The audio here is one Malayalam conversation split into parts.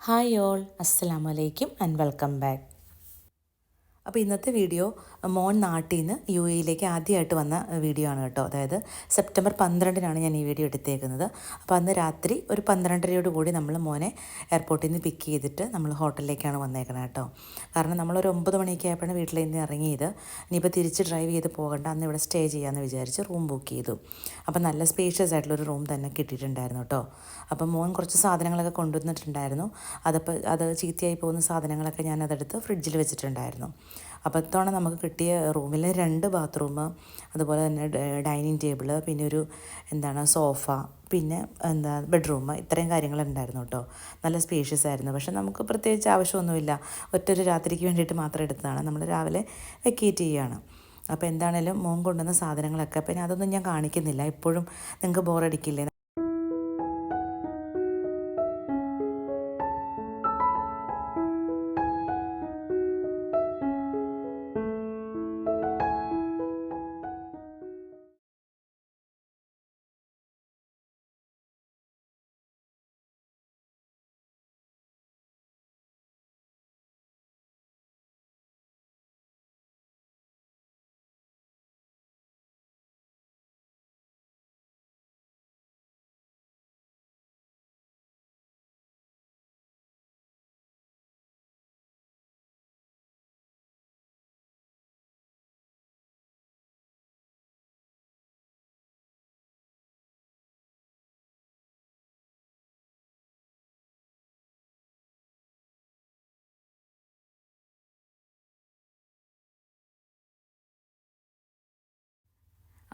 ഹായ് ഓൾ, അസ്സലാമു അലൈക്കും ആൻഡ് വെൽക്കം ബാക്ക്. അപ്പോൾ ഇന്നത്തെ വീഡിയോ മോൻ നാട്ടിൽ നിന്ന് യു എയിലേക്ക് ആദ്യമായിട്ട് വന്ന വീഡിയോ ആണ് കേട്ടോ. അതായത് സെപ്റ്റംബർ 12-നാണ് ഞാൻ ഈ വീഡിയോ എടുത്തേക്കുന്നത്. അപ്പോൾ അന്ന് രാത്രി ഒരു 12:30 കൂടി നമ്മൾ മോനെ എയർപോർട്ടിൽ നിന്ന് പിക്ക് ചെയ്തിട്ട് നമ്മൾ ഹോട്ടലിലേക്കാണ് വന്നേക്കണം കേട്ടോ. കാരണം നമ്മളൊരു 9 മണിയൊക്കെ ആയപ്പോഴാണ് വീട്ടിൽ നിന്ന് ഇറങ്ങിയത്. ഇനിയിപ്പോൾ തിരിച്ച് ഡ്രൈവ് ചെയ്ത് പോകണ്ട, അന്ന് ഇവിടെ സ്റ്റേ ചെയ്യാമെന്ന് വിചാരിച്ച് റൂം ബുക്ക് ചെയ്തു. അപ്പോൾ നല്ല സ്പേഷ്യസ് ആയിട്ടുള്ളൊരു റൂം തന്നെ കിട്ടിയിട്ടുണ്ടായിരുന്നു കേട്ടോ. അപ്പം മോൻ കുറച്ച് സാധനങ്ങളൊക്കെ കൊണ്ടുവന്നിട്ടുണ്ടായിരുന്നു. അത് ചീത്തയായി പോകുന്ന സാധനങ്ങളൊക്കെ ഞാൻ അതെടുത്ത് ഫ്രിഡ്ജിൽ വെച്ചിട്ടുണ്ടായിരുന്നു. അപ്പോൾ ഇത്തവണ നമുക്ക് കിട്ടിയ റൂമിൽ 2 ബാത്റൂം, അതുപോലെ തന്നെ ഡൈനിങ് ടേബിള്, പിന്നെ ഒരു സോഫ, പിന്നെ ബെഡ്റൂം, ഇത്രയും കാര്യങ്ങളുണ്ടായിരുന്നു കേട്ടോ. നല്ല സ്പേഷ്യസ് ആയിരുന്നു. പക്ഷെ നമുക്ക് പ്രത്യേകിച്ച് ആവശ്യമൊന്നുമില്ല. ഒറ്റൊരു രാത്രിക്ക് വേണ്ടിയിട്ട് മാത്രം എടുത്തതാണ്. നമ്മൾ രാവിലെ വെക്കേറ്റ് ചെയ്യുകയാണ്. അപ്പോൾ എന്താണേലും മോൻ കൊണ്ടുവന്ന സാധനങ്ങളൊക്കെ പിന്നെ അതൊന്നും ഞാൻ കാണിക്കുന്നില്ല. എപ്പോഴും നിങ്ങൾക്ക് ബോറടിക്കില്ലേ.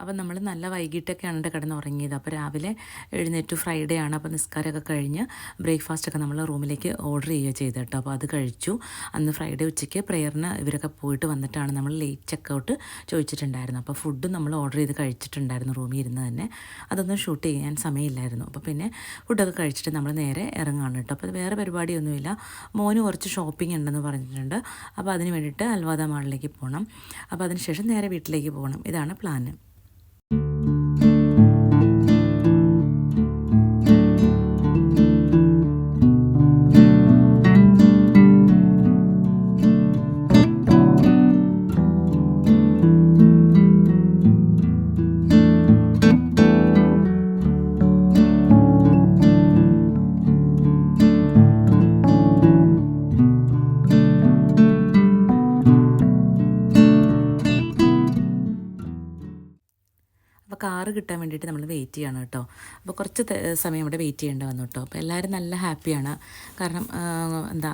അപ്പം നമ്മൾ നല്ല വൈകിട്ടൊക്കെയാണ് കിടന്ന് ഉറങ്ങിയത്. അപ്പോൾ രാവിലെ എഴുന്നേറ്റു. ഫ്രൈഡേ ആണ്. അപ്പോൾ നിസ്കാരമൊക്കെ കഴിഞ്ഞ് ബ്രേക്ക്ഫാസ്റ്റൊക്കെ നമ്മൾ റൂമിലേക്ക് ഓർഡർ ചെയ്യുക ചെയ്ത് കേട്ടോ. അപ്പോൾ അത് കഴിച്ചു. അന്ന് ഫ്രൈഡേ ഉച്ചയ്ക്ക് പ്രെയറിന് ഇവരൊക്കെ പോയിട്ട് വന്നിട്ടാണ് നമ്മൾ ലേറ്റ് ചെക്കൗട്ട് ചോദിച്ചിട്ടുണ്ടായിരുന്നു. അപ്പോൾ ഫുഡ് നമ്മൾ ഓർഡർ ചെയ്ത് കഴിച്ചിട്ടുണ്ടായിരുന്നു റൂമിൽ ഇരുന്ന് തന്നെ. അതൊന്നും ഷൂട്ട് ചെയ്യാൻ സമയമില്ലായിരുന്നു. അപ്പോൾ പിന്നെ ഫുഡൊക്കെ കഴിച്ചിട്ട് നമ്മൾ നേരെ ഇറങ്ങുകയാണ് കേട്ടോ. അപ്പോൾ വേറെ പരിപാടിയൊന്നുമില്ല. മോന് കുറച്ച് ഷോപ്പിംഗ് ഉണ്ടെന്ന് പറഞ്ഞിട്ടുണ്ട്. അപ്പോൾ അതിന് വേണ്ടിയിട്ട് അൽവാദ മാളിലേക്ക് പോകണം. അപ്പോൾ അതിനുശേഷം നേരെ വീട്ടിലേക്ക് പോകണം. ഇതാണ് പ്ലാൻ. അപ്പോൾ കാറ് കിട്ടാൻ വേണ്ടിയിട്ട് നമ്മൾ വെയിറ്റ് ചെയ്യണം കേട്ടോ. അപ്പോൾ കുറച്ച് സമയം ഇവിടെ വെയിറ്റ് ചെയ്യേണ്ടി വന്നു കേട്ടോ. അപ്പോൾ എല്ലാവരും നല്ല ഹാപ്പിയാണ്. കാരണം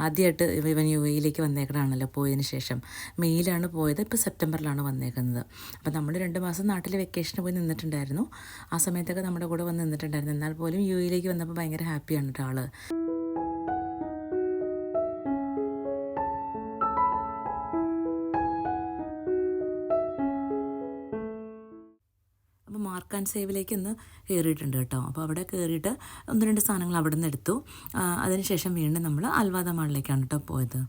ആദ്യമായിട്ട് ഇവൻ യു എയിലേക്ക് വന്നേക്കണാണല്ലോ പോയതിന് ശേഷം. മെയ്യിലാണ് പോയത്, ഇപ്പോൾ സെപ്റ്റംബറിലാണ് വന്നേക്കുന്നത്. അപ്പോൾ നമ്മൾ 2 മാസം നാട്ടിൽ വെക്കേഷന് പോയി നിന്നിട്ടുണ്ടായിരുന്നു. ആ സമയത്തൊക്കെ നമ്മുടെ കൂടെ വന്ന് നിന്നിട്ടുണ്ടായിരുന്നു. എന്നാൽ പോലും യു എയിലേക്ക് വന്നപ്പോൾ ഭയങ്കര ഹാപ്പിയാണ് കേട്ടോ ആൾ. അപ്പോൾ മാർക്ക് ആൻഡ് സേവിലേക്ക് ഒന്ന് കയറിയിട്ടുണ്ട് കേട്ടോ. അപ്പോൾ അവിടെ കയറിയിട്ട് 1-2 സാധനങ്ങൾ അവിടെ നിന്ന് എടുത്തു. അതിനുശേഷം വീണ്ടും നമ്മൾ അൽവാദ മാളിലേക്കാണ് കേട്ടോ പോയത്.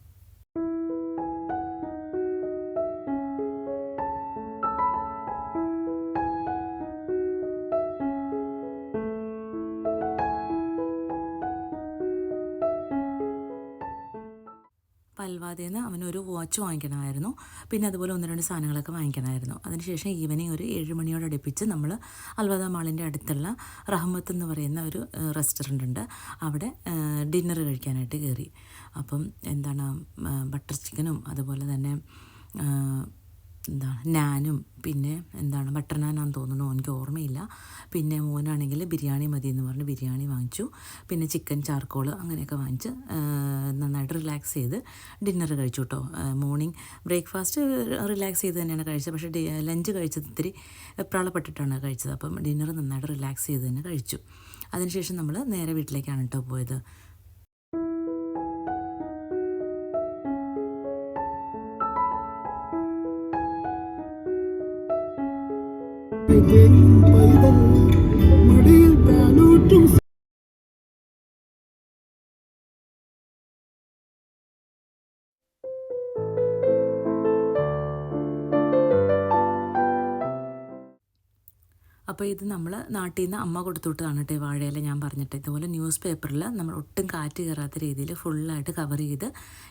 അപ്പോൾ അൽവാദയിൽ നിന്ന് അവനൊരു വാച്ച് വാങ്ങിക്കണമായിരുന്നു. പിന്നെ അതുപോലെ 1-2 സാധനങ്ങളൊക്കെ വാങ്ങിക്കണമായിരുന്നു. അതിനുശേഷം ഈവനിങ് ഒരു 7 മണിയോട് അടുപ്പിച്ച് നമ്മൾ അൽവാദ മാളിൻ്റെ അടുത്തുള്ള റഹ്മത്ത് എന്ന് പറയുന്ന ഒരു റെസ്റ്റോറൻ്റ് ഉണ്ട്. അവിടെ ഡിന്നർ കഴിക്കാനായിട്ട് കയറി. അപ്പം ബട്ടർ ചിക്കനും അതുപോലെ തന്നെ നാനും, പിന്നെ ബട്ടർ നാനാന്ന് തോന്നുന്നു, എനിക്ക് ഓർമ്മയില്ല. പിന്നെ മോനാണെങ്കിൽ ബിരിയാണി മതി എന്ന് പറഞ്ഞ് ബിരിയാണി വാങ്ങിച്ചു. പിന്നെ ചിക്കൻ ചാർക്കോൾ അങ്ങനെയൊക്കെ വാങ്ങിച്ച് നന്നായിട്ട് റിലാക്സ് ചെയ്ത് ഡിന്നർ കഴിച്ചു കേട്ടോ. മോർണിംഗ് ബ്രേക്ക്ഫാസ്റ്റ് റിലാക്സ് ചെയ്ത് തന്നെയാണ് കഴിച്ചത്. പക്ഷേ ലഞ്ച് കഴിച്ചത് ഇത്തിരി പ്രാളപ്പെട്ടിട്ടാണ് കഴിച്ചത്. അപ്പം ഡിന്നർ നന്നായിട്ട് റിലാക്സ് ചെയ്ത് തന്നെ കഴിച്ചു. അതിനുശേഷം നമ്മൾ നേരെ വീട്ടിലേക്കാണ് കേട്ടോ പോയത്. അപ്പോൾ ഇത് നമ്മൾ നാട്ടിൽ നിന്ന് അമ്മ കൊടുത്തുവിട്ടതാണ് കേട്ടോ ഈ വാഴയില. ഞാൻ പറഞ്ഞിട്ട് ഇതുപോലെ ന്യൂസ് പേപ്പറിൽ നമ്മൾ ഒട്ടും കാറ്റ് കയറാത്ത രീതിയിൽ ഫുള്ളായിട്ട് കവർ ചെയ്ത്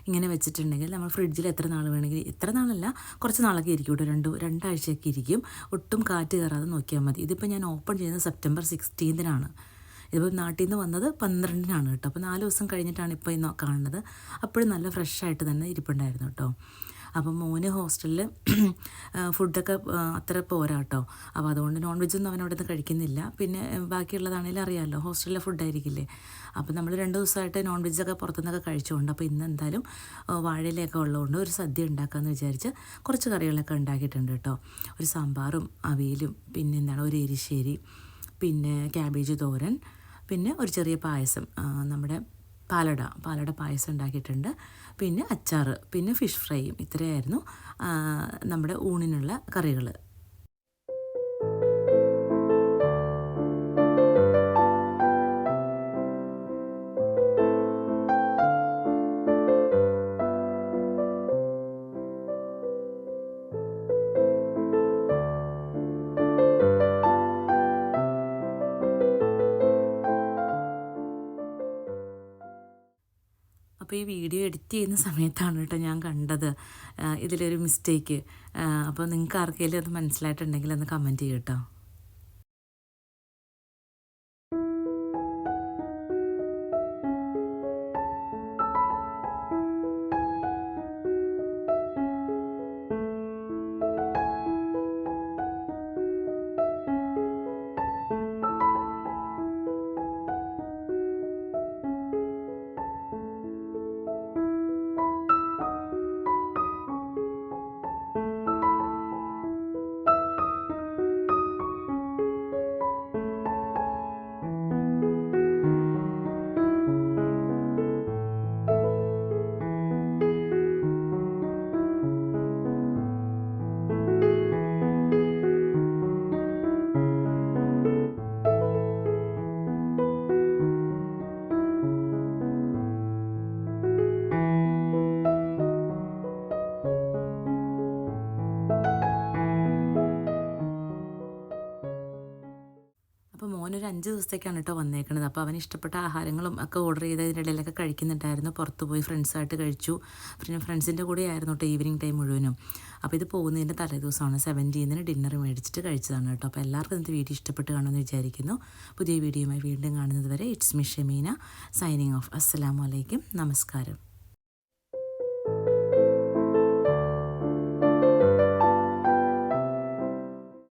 ഇങ്ങനെ വെച്ചിട്ടുണ്ടെങ്കിൽ നമ്മൾ ഫ്രിഡ്ജിൽ എത്ര നാൾ വേണമെങ്കിൽ, എത്ര നാളല്ല കുറച്ച് നാളൊക്കെ ഇരിക്കും കേട്ടോ, രണ്ടാഴ്ചയൊക്കെ ഇരിക്കും. ഒട്ടും കാറ്റ് കയറാതെ നോക്കിയാൽ മതി. ഇതിപ്പോൾ ഞാൻ ഓപ്പൺ ചെയ്യുന്നത് സെപ്റ്റംബർ 16-നാണ്. ഇതിപ്പോൾ നാട്ടിൽ നിന്ന് വന്നത് 12-നാണ് കേട്ടോ. അപ്പോൾ 4 ദിവസം കഴിഞ്ഞിട്ടാണ് ഇപ്പോൾ ഇന്ന് കാണുന്നത്. അപ്പോഴും നല്ല ഫ്രഷായിട്ട് തന്നെ ഇരിപ്പുണ്ടായിരുന്നു കേട്ടോ. അപ്പം മോന് ഹോസ്റ്റലിൽ ഫുഡൊക്കെ അത്ര പോരാ കേട്ടോ. അപ്പോൾ അതുകൊണ്ട് നോൺ വെജൊന്നും അവനവിടെ നിന്ന് കഴിക്കുന്നില്ല. പിന്നെ ബാക്കിയുള്ളതാണെങ്കിലും അറിയാമല്ലോ, ഹോസ്റ്റലിലെ ഫുഡായിരിക്കില്ലേ. അപ്പോൾ നമ്മൾ 2 ദിവസമായിട്ട് നോൺ വെജൊക്കെ പുറത്തുനിന്നൊക്കെ കഴിച്ചുകൊണ്ട്, അപ്പോൾ ഇന്ന് എന്തായാലും വാഴയിലൊക്കെ ഉള്ളതുകൊണ്ട് ഒരു സദ്യ ഉണ്ടാക്കാമെന്ന് വിചാരിച്ച് കുറച്ച് കറികളൊക്കെ ഉണ്ടാക്കിയിട്ടുണ്ട് കേട്ടോ. ഒരു സാമ്പാറും അവിയലും, പിന്നെ എന്താണ് ഒരു എരിശ്ശേരി, പിന്നെ ക്യാബേജ് തോരൻ, പിന്നെ ഒരു ചെറിയ പായസം, നമ്മുടെ പാലട പായസം ഉണ്ടാക്കിയിട്ടുണ്ട്. പിന്നെ അച്ചാർ, പിന്നെ ഫിഷ് ഫ്രൈയും. ഇത്രയായിരുന്നു നമ്മുടെ ഊണിനുള്ള കറികൾ. അപ്പോൾ ഈ വീഡിയോ എഡിറ്റ് ചെയ്യുന്ന സമയത്താണ് കേട്ടോ ഞാൻ കണ്ടത് ഇതിലൊരു മിസ്റ്റേക്ക്. അപ്പോൾ നിങ്ങൾക്ക് ആർക്കെങ്കിലും അത് മനസ്സിലായിട്ടുണ്ടെങ്കിൽ ഒന്ന് കമൻറ്റ് ചെയ്യൂ കേട്ടോ. അപ്പോൾ മോനൊരു 5 ദിവസത്തേക്കാണ് കേട്ടോ വന്നേക്കണത്. അപ്പോൾ അവന് ഇഷ്ടപ്പെട്ട ആഹാരങ്ങളും ഒക്കെ ഓർഡർ ചെയ്തതിൻ്റെ ഇടയിലൊക്കെ കഴിക്കുന്നുണ്ടായിരുന്നു. പുറത്ത് പോയി ഫ്രണ്ട്സായിട്ട് കഴിച്ചു. പിന്നെ ഫ്രണ്ട്സിൻ്റെ കൂടെ ആയിരുന്നു കേട്ടോ ഈവനിങ് ടൈം മുഴുവനും. അപ്പോൾ ഇത് പോകുന്നതിൻ്റെ തലേദിവസമാണ് 17-ന് ഡിന്നർ മേടിച്ചിട്ട് കഴിച്ചതാണ് കേട്ടോ. അപ്പോൾ എല്ലാവർക്കും ഇന്നത്തെ വീഡിയോ ഇഷ്ടപ്പെട്ട് കാണുമെന്ന് വിചാരിക്കുന്നു. പുതിയ വീഡിയോയുമായി വീണ്ടും കാണുന്നത് വരെ it's me Shameena signing off. അസ്സലാമു അലൈക്കും, നമസ്കാരം.